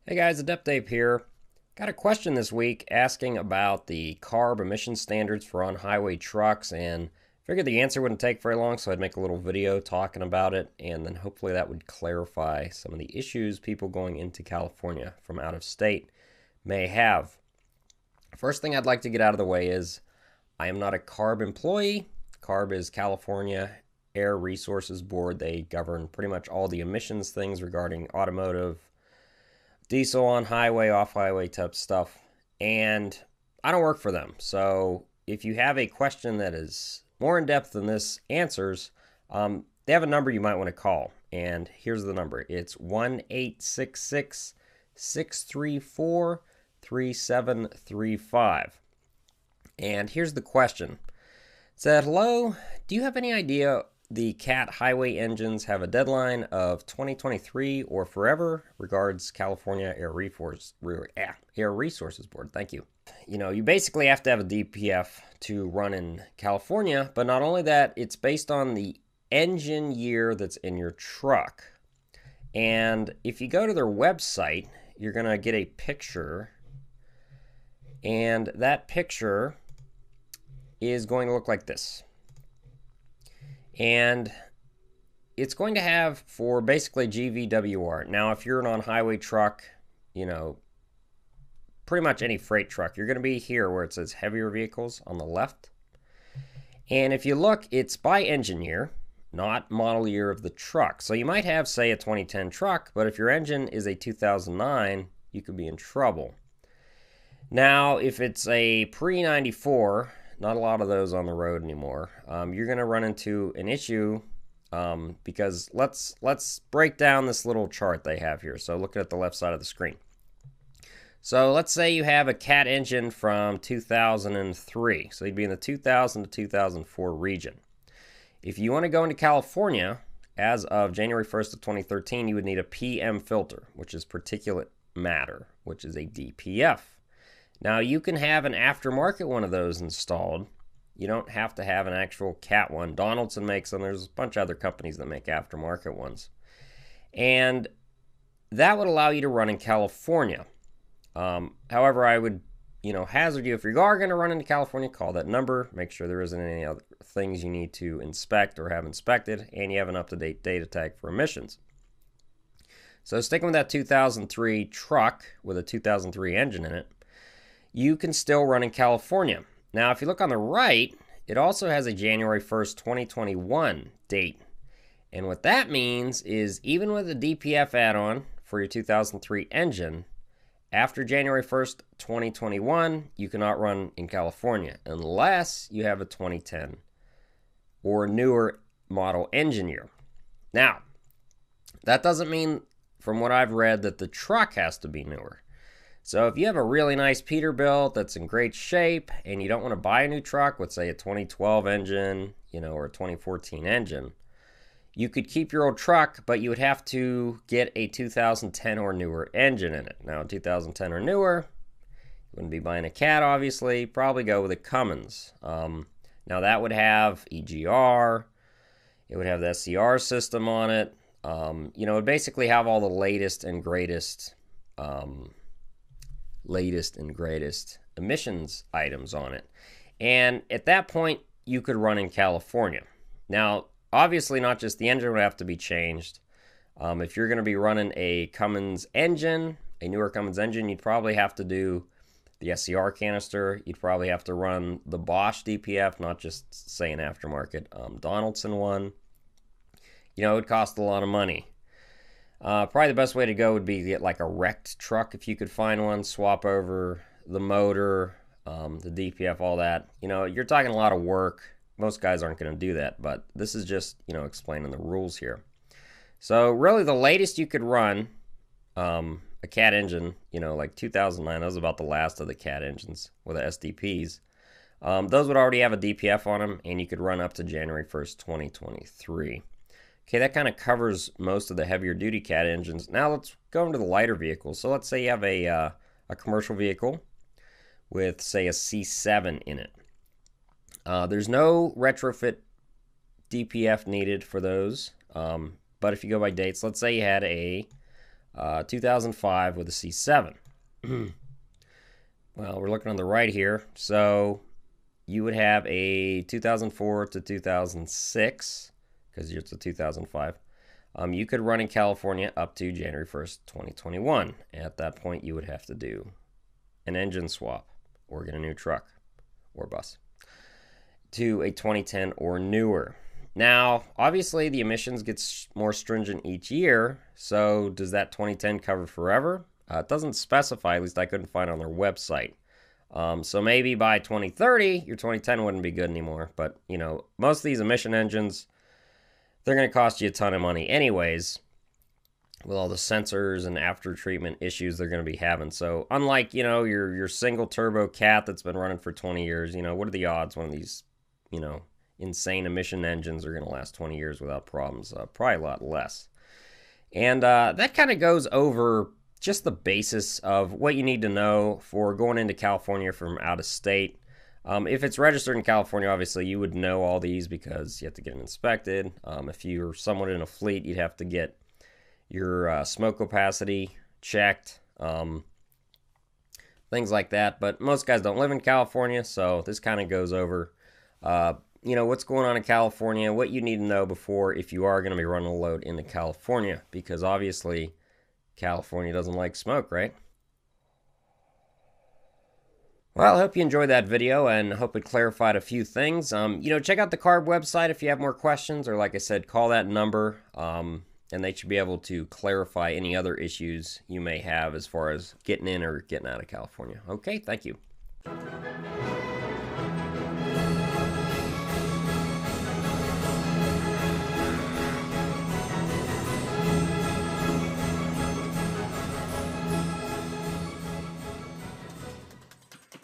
Hey guys, Adept Dave here. Got a question this week asking about the CARB emission standards for on-highway trucks, and figured the answer wouldn't take very long, so I'd make a little video talking about it, and then hopefully that would clarify some of the issues people going into California from out of state may have. First thing I'd like to get out of the way is I am not a CARB employee. CARB is California Air Resources Board. They govern pretty much all the emissions things regarding automotive, diesel on highway, off highway type stuff, and I don't work for them. So if you have a question that is more in depth than this answers, they have a number you might want to call, and here's the number. It's 1-866-634-3735. And here's the question. It said, hello, do you have any idea the CAT highway engines have a deadline of 2023 or forever? Regards, California Air Resources Board. Thank you. You basically have to have a DPF to run in California, but not only that, it's based on the engine year that's in your truck. And if you go to their website, you're going to get a picture, and that picture is going to look like this. And it's going to have for basically GVWR. Now, if you're an on-highway truck, pretty much any freight truck, you're going to be here where it says heavier vehicles on the left. And if you look, it's by engine year, not model year of the truck. So you might have, say, a 2010 truck, but if your engine is a 2009, you could be in trouble. Now, if it's a pre-94, not a lot of those on the road anymore, you're going to run into an issue because let's break down this little chart they have here. So look at the left side of the screen. So let's say you have a CAT engine from 2003. So you'd be in the 2000 to 2004 region. If you want to go into California, as of January 1st of 2013, you would need a PM filter, which is particulate matter, which is a DPF. Now, you can have an aftermarket one of those installed. You don't have to have an actual CAT one. Donaldson makes them. There's a bunch of other companies that make aftermarket ones. And that would allow you to run in California. However, I would, hazard you, if you are going to run into California, call that number. Make sure there isn't any other things you need to inspect or have inspected, and you have an up-to-date data tag for emissions. So sticking with that 2003 truck with a 2003 engine in it, you can still run in California. Now, if you look on the right, it also has a January 1st, 2021 date. And what that means is even with a DPF add-on for your 2003 engine, after January 1st, 2021, you cannot run in California unless you have a 2010 or newer model engine year. Now, that doesn't mean, from what I've read, that the truck has to be newer. So if you have a really nice Peterbilt that's in great shape and you don't want to buy a new truck with, say, a 2012 engine, or a 2014 engine, you could keep your old truck, but you would have to get a 2010 or newer engine in it. Now, 2010 or newer, you wouldn't be buying a CAT, obviously. Probably go with a Cummins. Now, that would have EGR. It would have the SCR system on it. It would basically have all the latest and greatest emissions items on it. And at that point, you could run in California. Now, obviously, not just the engine would have to be changed. If you're going to be running a Cummins engine, a newer Cummins engine, you'd probably have to do the SCR canister. You'd probably have to run the Bosch DPF, not just, say, an aftermarket Donaldson one. It would cost a lot of money. Probably the best way to go would be to get like a wrecked truck if you could find one, swap over the motor, the DPF, all that. You're talking a lot of work. Most guys aren't going to do that, but this is just, explaining the rules here. So really the latest you could run a CAT engine, like 2009, that was about the last of the CAT engines with the SDPs. Those would already have a DPF on them, and you could run up to January 1st, 2023. Okay, that kind of covers most of the heavier duty CAT engines. Now let's go into the lighter vehicles. So let's say you have a commercial vehicle with, say, a C7 in it. There's no retrofit DPF needed for those. But if you go by dates, let's say you had a 2005 with a C7. Well, we're looking on the right here. So you would have a 2004 to 2006, because it's a 2005. You could run in California up to January 1st, 2021. At that point, you would have to do an engine swap or get a new truck or bus to a 2010 or newer. Now, obviously, the emissions get more stringent each year. So does that 2010 cover forever? It doesn't specify, at least I couldn't find on their website. So maybe by 2030, your 2010 wouldn't be good anymore. But, you know, most of these emission engines, they're going to cost you a ton of money anyways, with all the sensors and after treatment issues they're going to be having. So unlike, you know, your single turbo cat that's been running for 20 years, you know, what are the odds one of these, you know, insane emission engines are going to last 20 years without problems? Probably a lot less. And that kind of goes over just the basis of what you need to know for going into California from out of state. If it's registered in California, obviously you would know all these because you have to get them inspected. If you're someone in a fleet, you'd have to get your smoke opacity checked, things like that. But most guys don't live in California, so this kind of goes over you know, what's going on in California, what you need to know before if you are going to be running a load into California, because obviously California doesn't like smoke, right? Well, I hope you enjoyed that video and hope it clarified a few things. You know, check out the CARB website if you have more questions, or like I said, call that number, and they should be able to clarify any other issues you may have as far as getting in or getting out of California. Okay, thank you.